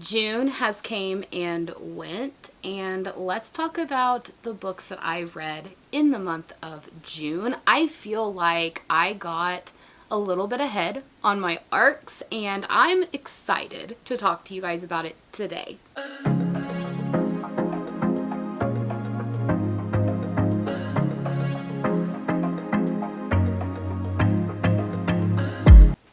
June has came and went, and let's talk about the books that I read in the month of June. I feel like I got a little bit ahead on my arcs, and I'm excited to talk to you guys about it today.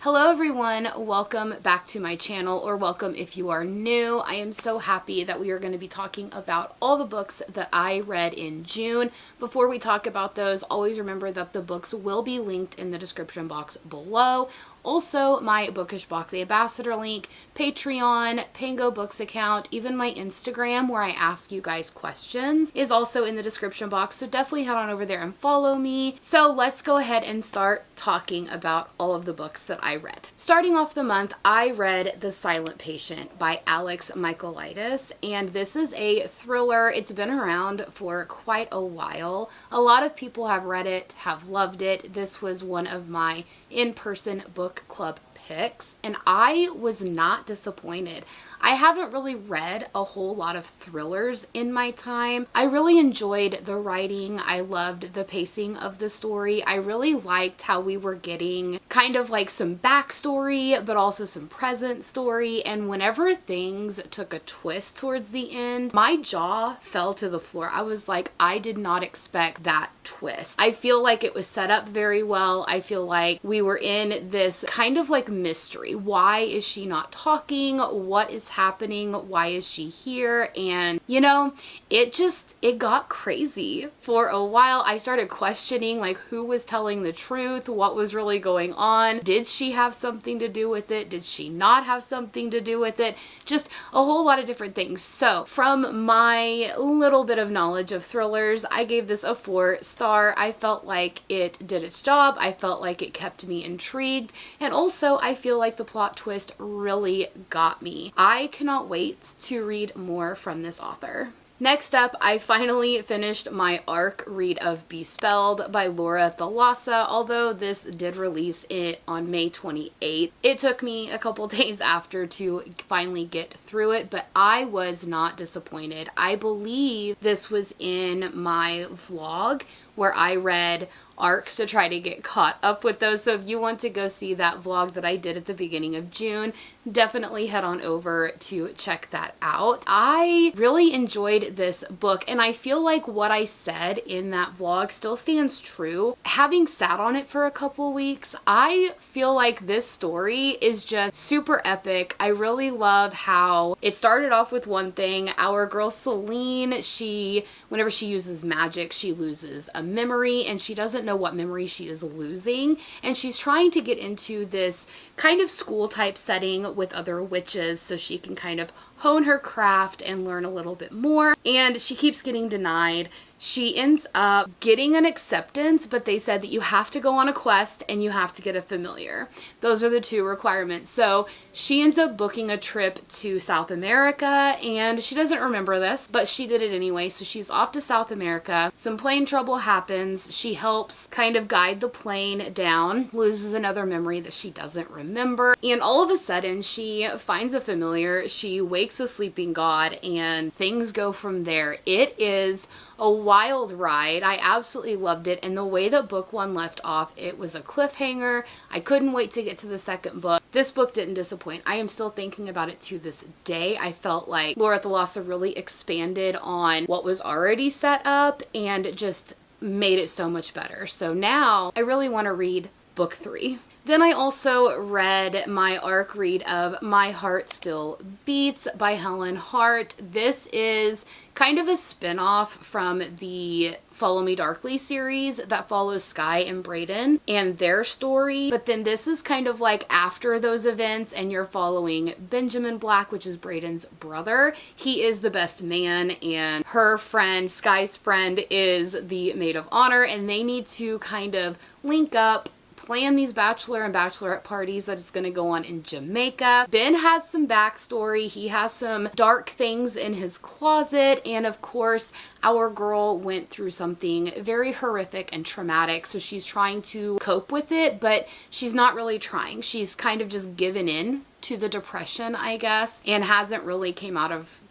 Hello everyone, welcome back to my channel, or welcome if you are new. I am so happy that we are going to be talking about all the books that I read in June. Before we talk about those, always remember that the books will be linked in the description box below. Also, my Bookish Box Ambassador link, Patreon, Pango Books account, even my Instagram where I ask you guys questions is also in the description box, so definitely head on over there and follow me. So let's go ahead and start talking about all of the books that I read. Starting off the month, I read The Silent Patient by Alex Michaelides, and this is a thriller. It's been around for quite a while. A lot of people have read it, have loved it. This was one of my in-person book club picks, and I was not disappointed. I haven't really read a whole lot of thrillers in my time. I really enjoyed the writing. I loved the pacing of the story. I really liked how we were getting kind of like some backstory, but also some present story. And whenever things took a twist towards the end, my jaw fell to the floor. I was like, I did not expect that twist. I feel like it was set up very well. I feel like we were in this kind of like mystery. Why is she not talking? What is happening? Why is she here? And you know, it got crazy for a while. I started questioning like who was telling the truth, what was really going on. Did she have something to do with it? Did she not have something to do with it? Just a whole lot of different things. So from my little bit of knowledge of thrillers, I gave this a 4-star. I felt like it did its job. I felt like it kept me intrigued, and also I feel like the plot twist really got me. I cannot wait to read more from this author. Next up, I finally finished my ARC read of Bespelled by Laura Thalassa, although this did release it on May 28th. It took me a couple days after to finally get through it, but I was not disappointed. I believe this was in my vlog where I read arcs to try to get caught up with those. So if you want to go see that vlog that I did at the beginning of June, definitely head on over to check that out. I really enjoyed this book, and I feel like what I said in that vlog still stands true. Having sat on it for a couple weeks, I feel like this story is just super epic. I really love how it started off with one thing. Our girl Celine, whenever she uses magic, she loses a memory, and she doesn't know what memory she is losing, and she's trying to get into this kind of school type setting with other witches so she can kind of hone her craft and learn a little bit more, and she keeps getting denied. She ends up getting an acceptance, but they said that you have to go on a quest and you have to get a familiar. Those are the two requirements. So she ends up booking a trip to South America, and she doesn't remember this, but she did it anyway. So she's off to South America. Some plane trouble happens. She helps kind of guide the plane down, loses another memory that she doesn't remember, and all of a sudden she finds a familiar. She wakes a sleeping god, and things go from there. It is a wild ride. I absolutely loved it, and the way that book one left off, it was a cliffhanger. I couldn't wait to get to the second book. This book didn't disappoint. I am still thinking about it to this day. I felt like Laura Thalassa really expanded on what was already set up and just made it so much better. So now I really want to read book 3. Then I also read my ARC read of My Heart Still Beats by Helen Hart. This is kind of a spin-off from the Follow Me Darkly series that follows Sky and Brayden and their story. But then this is kind of like after those events, and you're following Benjamin Black, which is Brayden's brother. He is the best man, and her friend, Sky's friend, is the maid of honor, and they need to kind of link up, plan these bachelor and bachelorette parties that it's going to go on in Jamaica. Ben has some backstory. He has some dark things in his closet, and of course our girl went through something very horrific and traumatic, so she's trying to cope with it, but she's not really trying. She's kind of just given in to the depression, I guess, and hasn't really came out of,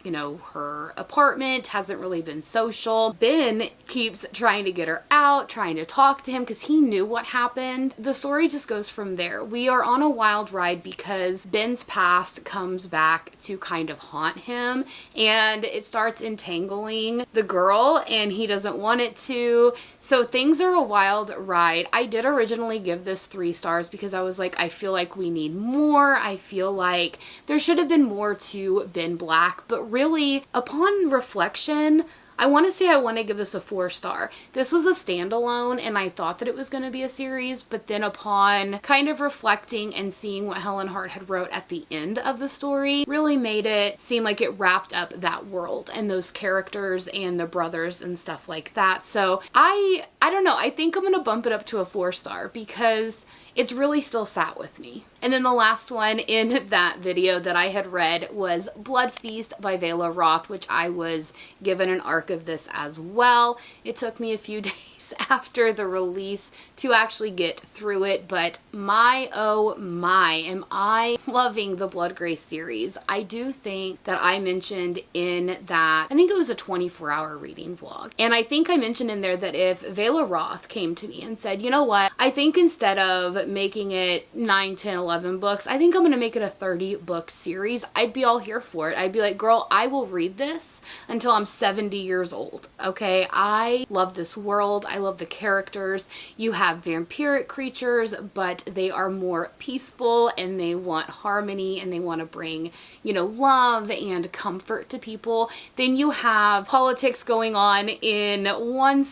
her apartment, hasn't really been social. Ben keeps trying to get her out, trying to talk to him because he knew what happened. The story just goes from there. We are on a wild ride because Ben's past comes back to kind of haunt him, and it starts entangling the girl, and he doesn't want it to. So things are a wild ride. I did originally give this 3 stars because I was like, I feel like we need more. I feel like there should have been more to Ben Black, but really, upon reflection, I want to give this a 4-star. This was a standalone, and I thought that it was going to be a series, but then upon kind of reflecting and seeing what Helen Hart had wrote at the end of the story, really made it seem like it wrapped up that world and those characters and the brothers and stuff like that. So I don't know. I think I'm going to bump it up to a 4-star because it's really still sat with me. And then the last one in that video that I had read was Blood Feast by Vela Roth, which I was given an arc of this as well. It took me a few days after the release to actually get through it, but oh my, am I loving the Blood Grace series. I do think that I mentioned in that, I think it was a 24-hour reading vlog, and I think I mentioned in there that if Vela Roth came to me and said, you know what, I think instead of making it 9, 10, 11 books, I think I'm going to make it a 30-book series, I'd be all here for it. I'd be like, girl, I will read this until I'm 70 years old, okay? I love this world. I love the characters. You have vampiric creatures, but they are more peaceful, and they want harmony, and they want to bring, love and comfort to people. Then you have politics going on in one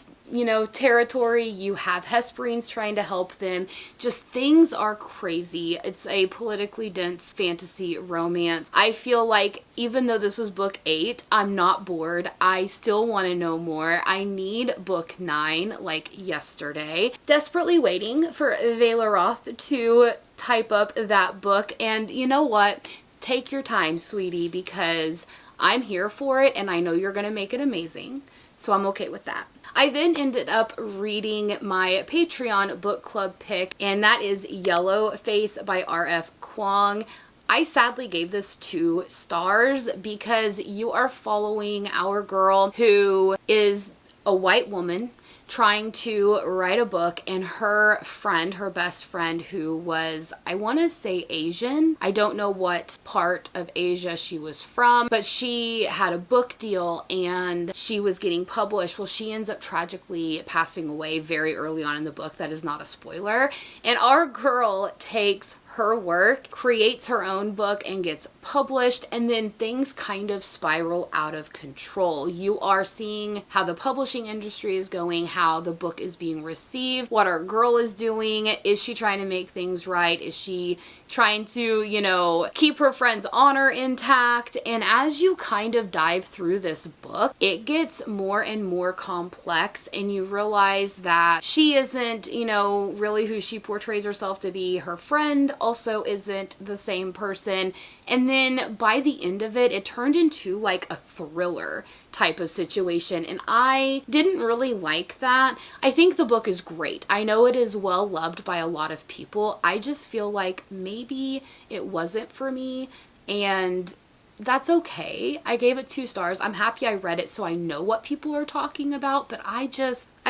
territory. You have Hesperines trying to help them. Just things are crazy. It's a politically dense fantasy romance. I feel like even though this was book 8, I'm not bored. I still want to know more. I need book 9 like yesterday. Desperately waiting for Vela Roth to type up that book. And you know what? Take your time, sweetie, because I'm here for it, and I know you're going to make it amazing. So I'm okay with that. I then ended up reading my Patreon book club pick, and that is Yellow Face by R.F. Kuang. I sadly gave this 2 stars because you are following our girl who is a white woman trying to write a book, and her friend, her best friend, who was, I want to say Asian. I don't know what part of Asia she was from, but she had a book deal and she was getting published. Well, she ends up tragically passing away very early on in the book. That is not a spoiler. And our girl takes her work, creates her own book, and gets published, and then things kind of spiral out of control. You are seeing how the publishing industry is going, how the book is being received, what our girl is doing. Is she trying to make things right? Is she trying to, keep her friend's honor intact? And as you kind of dive through this book, it gets more and more complex, and you realize that she isn't, really who she portrays herself to be. Her friend also isn't the same person. And then by the end of it, it turned into like a thriller type of situation, and I didn't really like that. I think the book is great. I know it is well loved by a lot of people. I just feel like maybe it wasn't for me, and that's okay. I gave it 2 stars. I'm happy I read it so I know what people are talking about, but I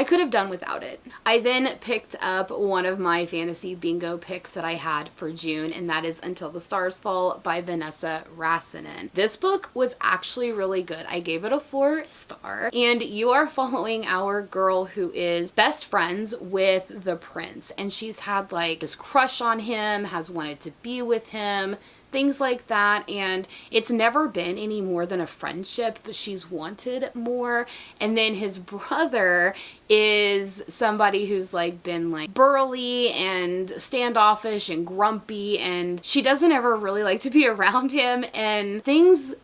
could have done without it. I then picked up one of my fantasy bingo picks that I had for June, and that is Until the Stars Fall by Vanessa Rassinen. This book was actually really good. I gave it a 4-star, and you are following our girl who is best friends with the prince, and she's had like this crush on him, has wanted to be with him, things like that, and it's never been any more than a friendship, but she's wanted more. And then his brother is somebody who's like been like burly and standoffish and grumpy, and she doesn't ever really like to be around him, and things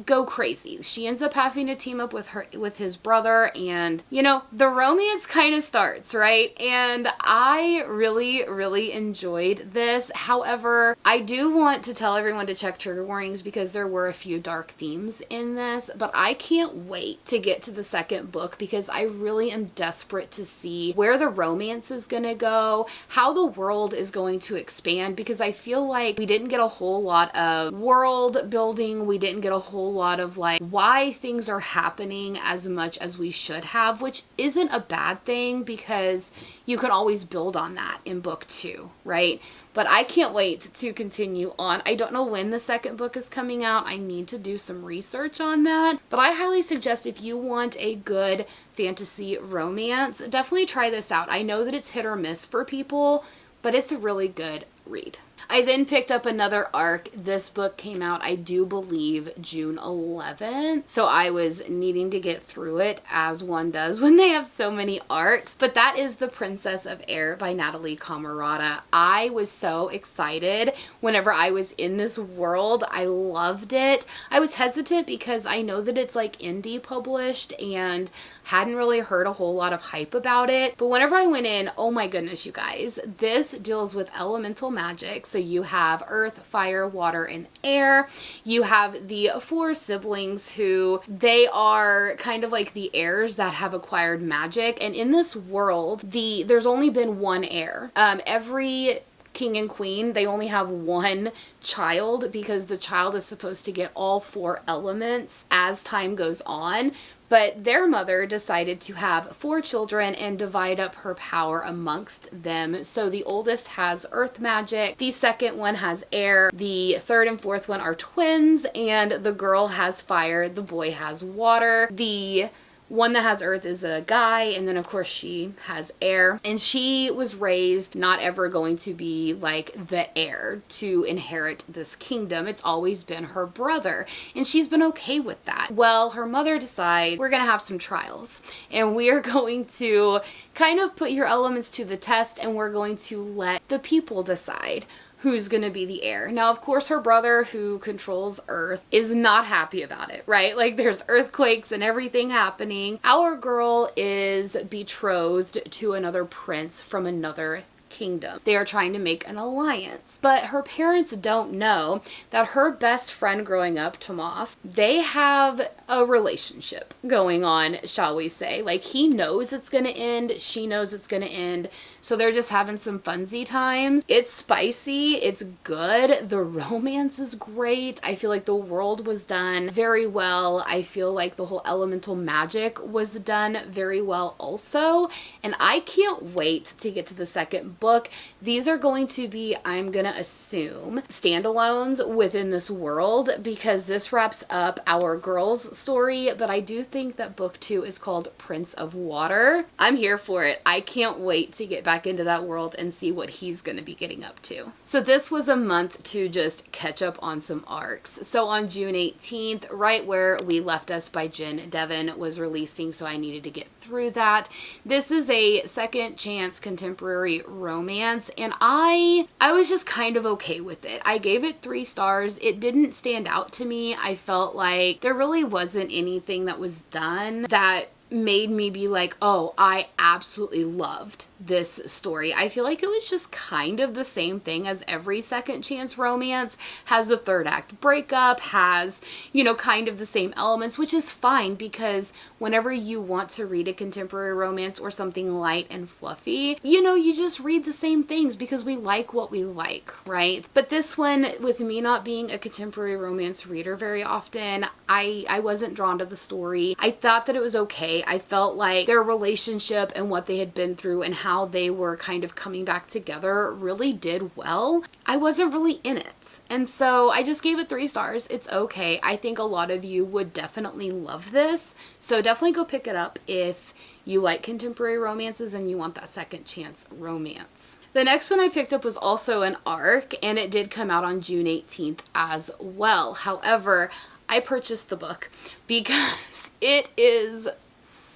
go crazy. She ends up having to team up with his brother, and you know, the romance kind of starts, right? And I really enjoyed this. However, I do want to tell everyone to check trigger warnings because there were a few dark themes in this, but I can't wait to get to the second book because I really am desperate to see where the romance is going to go, how the world is going to expand, because I feel like we didn't get a whole lot of world building. We didn't get a whole lot of like why things are happening as much as we should have, which isn't a bad thing because you can always build on that in book 2, right? But I can't wait to continue on. I don't know when the second book is coming out. I need to do some research on that. But I highly suggest if you want a good fantasy romance, definitely try this out. I know that it's hit or miss for people, but it's a really good read. I then picked up another arc. This book came out, I do believe, June 11th. So I was needing to get through it, as one does when they have so many arcs. But that is The Princess of Air by Natalie Camerata. I was so excited whenever I was in this world. I loved it. I was hesitant because I know that it's like indie published and hadn't really heard a whole lot of hype about it. But whenever I went in, oh my goodness, you guys, this deals with elemental magic. So you have earth, fire, water, and air. You have the 4 siblings who they are kind of like the heirs that have acquired magic. And in this world, there's only been one heir. Every king and queen, they only have one child because the child is supposed to get all 4 elements as time goes on. But their mother decided to have 4 children and divide up her power amongst them. So the oldest has earth magic, the second one has air, the third and fourth one are twins, and the girl has fire, the boy has water. The one that has earth is a guy, and then of course she has air. And she was raised not ever going to be like the heir to inherit this kingdom. It's always been her brother, and she's been okay with that. Well, her mother decides we're gonna have some trials, and we are going to kind of put your elements to the test, and we're going to let the people decide who's going to be the heir. Now, of course, her brother, who controls Earth, is not happy about it, right? Like, there's earthquakes and everything happening. Our girl is betrothed to another prince from another kingdom. They are trying to make an alliance, but her parents don't know that her best friend growing up, Tomas, they have a relationship going on, shall we say. Like, he knows it's gonna end, she knows it's gonna end, so they're just having some funsy times. It's spicy, it's good, the romance is great. I feel like the world was done very well. I feel like the whole elemental magic was done very well also, and I can't wait to get to the second book. These are going to be, I'm gonna assume, standalones within this world because this wraps up our girl's story, but I do think that book 2 is called Prince of Water. I'm here for it. I can't wait to get back into that world and see what he's gonna be getting up to. So this was a month to just catch up on some arcs. So on June 18th, right where we left us by Jen Devon was releasing, so I needed to get through that. This is a second chance contemporary romance, and I was just kind of okay with it. I gave it 3 stars. It didn't stand out to me. I felt like there really wasn't anything that was done that made me be like, oh, I absolutely loved this story. I feel like it was just kind of the same thing as every second chance romance. Has the third act breakup, has, you know, kind of the same elements, which is fine because whenever you want to read a contemporary romance or something light and fluffy, you know, you just read the same things because we like what we like, right? But this one, with me not being a contemporary romance reader very often, I wasn't drawn to the story. I thought that it was okay. I felt like their relationship and what they had been through and how they were kind of coming back together really did well. I wasn't really in it. And so I just gave it 3 stars. It's okay. I think a lot of you would definitely love this. So definitely go pick it up if you like contemporary romances and you want that second chance romance. The next one I picked up was also an arc, and it did come out on June 18th as well. However, I purchased the book because it is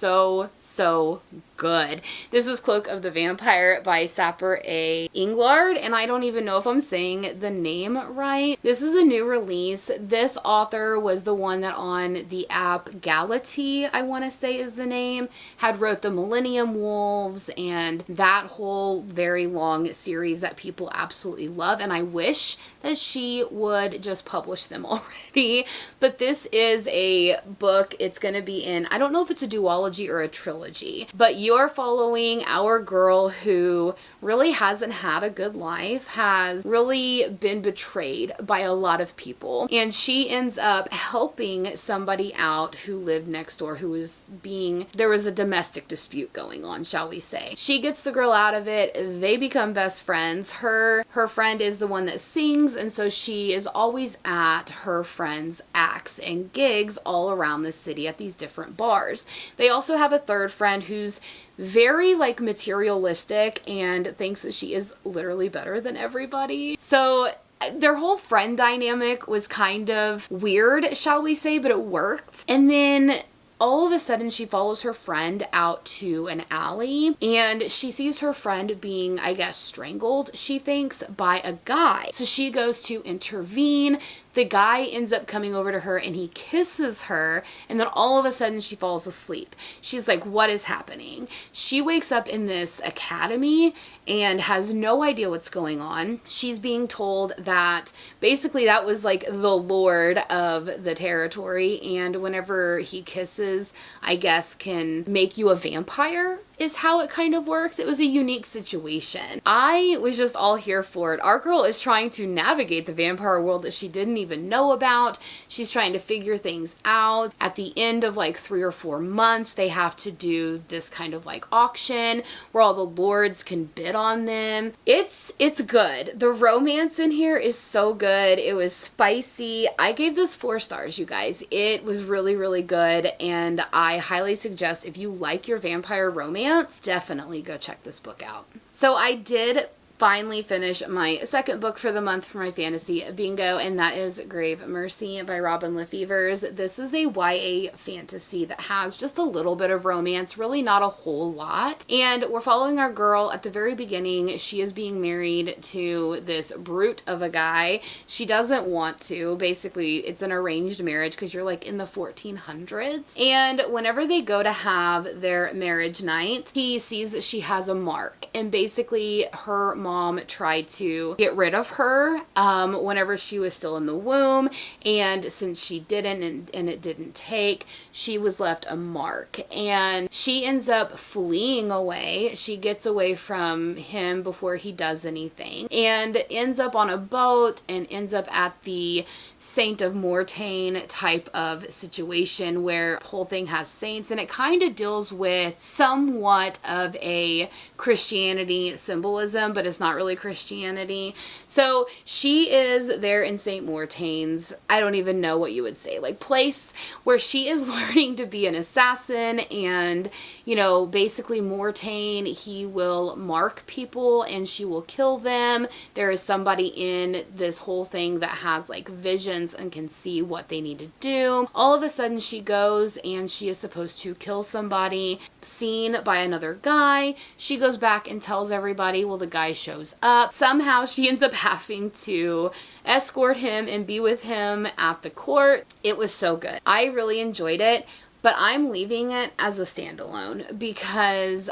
so good. This is Cloak of the Vampire by Sapper A. Englard, and I don't even know if I'm saying the name right. This is a new release. This author was the one that on the app Gality, I want to say is the name, had wrote the Millennium Wolves and that whole very long series that people absolutely love, and I wish that she would just publish them already. But this is a book. It's going to be in, I don't know if it's a duology or a trilogy, but you're following our girl who really hasn't had a good life, has really been betrayed by a lot of people, and she ends up helping somebody out who lived next door, who was there was a domestic dispute going on, shall we say. She gets the girl out of it. They become best friends. Her friend is the one that sings, and so she is always at her friend's acts and gigs all around the city at these different bars. They also have a third friend who's very like materialistic and thinks that she is literally better than everybody. So their whole friend dynamic was kind of weird, shall we say, but it worked. And then all of a sudden she follows her friend out to an alley and she sees her friend being, I guess, strangled, she thinks, by a guy. So she goes to intervene. The guy ends up coming over to her and he kisses her, and then all of a sudden she falls asleep. She's like, what is happening? She wakes up in this academy and has no idea what's going on. She's being told that basically that was like the lord of the territory, and whenever he kisses, I guess, can make you a vampire, is how it kind of works. It was a unique situation. I was just all here for it. Our girl is trying to navigate the vampire world that she didn't even know about. She's trying to figure things out. At the end of like 3 or 4 months, they have to do this kind of like auction where all the lords can bid on them. It's good. The romance in here is so good. It was spicy. I gave this 4 stars, you guys. It was really, really good, and I highly suggest if you like your vampire romance, definitely go check this book out. So I did finally finish my second book for the month for my fantasy bingo, and that is Grave Mercy by Robin Lefevers. This is a YA fantasy that has just a little bit of romance, really not a whole lot. And we're following our girl at the very beginning. She is being married to this brute of a guy. She doesn't want to. Basically, it's an arranged marriage because you're like in the 1400s. And whenever they go to have their marriage night, he sees that she has a mark, and basically her mom tried to get rid of her whenever she was still in the womb, and since she didn't and it didn't take, she was left a mark, and she ends up fleeing away. She gets away from him before he does anything and ends up on a boat and ends up at the Saint of Mortain type of situation where the whole thing has saints, and it kind of deals with somewhat of a Christianity symbolism, but it's not really Christianity. So she is there in St. Mortain's, I don't even know what you would say, like place where she is learning to be an assassin, and you know, basically Mortain, he will mark people and she will kill them. There is somebody in this whole thing that has like visions and can see what they need to do. All of a sudden she goes and she is supposed to kill somebody, seen by another guy. She goes back and tells everybody. Well, the guy shows up. Somehow she ends up having to escort him and be with him at the court. It was so good. I really enjoyed it. But I'm leaving it as a standalone because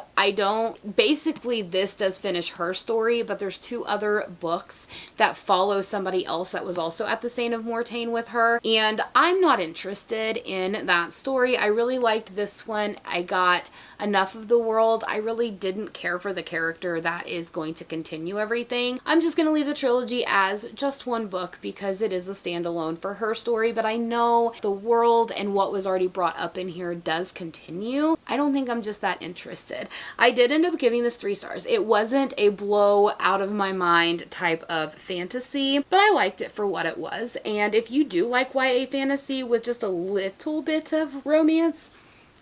basically this does finish her story, but there's 2 other books that follow somebody else that was also at the Saint of Mortain with her, and I'm not interested in that story. I really liked this one. I got enough of the world. I really didn't care for the character that is going to continue everything. I'm just going to leave the trilogy as just 1 book because it is a standalone for her story, but I know the world and what was already brought up in here does continue. I don't think I'm just that interested. I did end up giving this 3 stars. It wasn't a blow out of my mind type of fantasy, but I liked it for what it was. And if you do like YA fantasy with just a little bit of romance,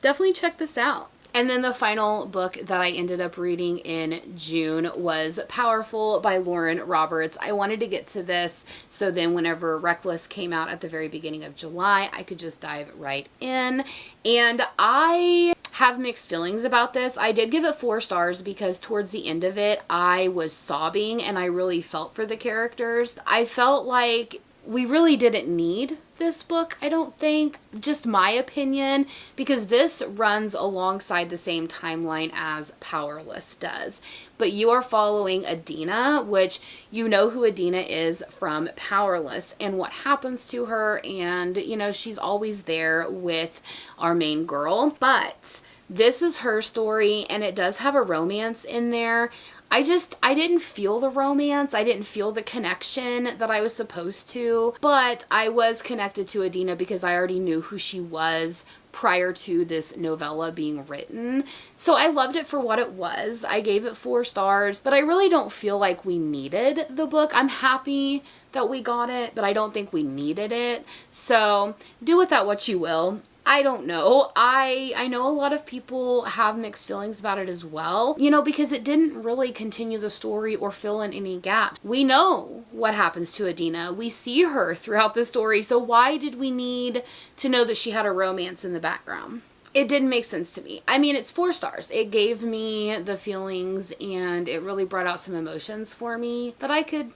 definitely check this out. And then the final book that I ended up reading in June was Powerful by Lauren Roberts. I wanted to get to this so then whenever Reckless came out at the very beginning of July, I could just dive right in. And I have mixed feelings about this. I did give it 4 stars because towards the end of it, I was sobbing and I really felt for the characters. I felt like we really didn't need this book, I don't think. Just my opinion, because this runs alongside the same timeline as Powerless does. But you are following Adina, which you know who Adina is from Powerless and what happens to her, and you know, she's always there with our main girl. But this is her story and it does have a romance in there. I didn't feel the romance. I didn't feel the connection that I was supposed to, but I was connected to Adina because I already knew who she was prior to this novella being written. So I loved it for what it was. I gave it 4 stars, but I really don't feel like we needed the book. I'm happy that we got it, but I don't think we needed it. So do with that what you will. I don't know. I know a lot of people have mixed feelings about it as well, you know, because it didn't really continue the story or fill in any gaps. We know what happens to Adina. We see her throughout the story. So why did we need to know that she had a romance in the background? It didn't make sense to me. I mean, it's 4 stars. It gave me the feelings and it really brought out some emotions for me that I could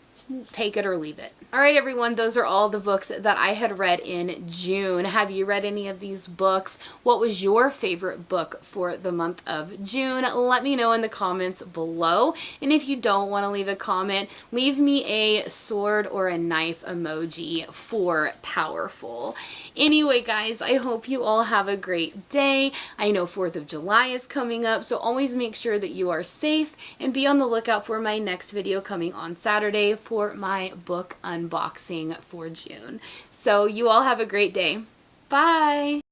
take it or leave it. All right, everyone, those are all the books that I had read in June. Have you read any of these books? What was your favorite book for the month of June? Let me know in the comments below. And if you don't want to leave a comment, leave me a sword or a knife emoji for powerful. Anyway, guys, I hope you all have a great day. I know 4th of July is coming up, so always make sure that you are safe and be on the lookout for my next video coming on Saturday for my book unboxing for June. So you all have a great day. Bye!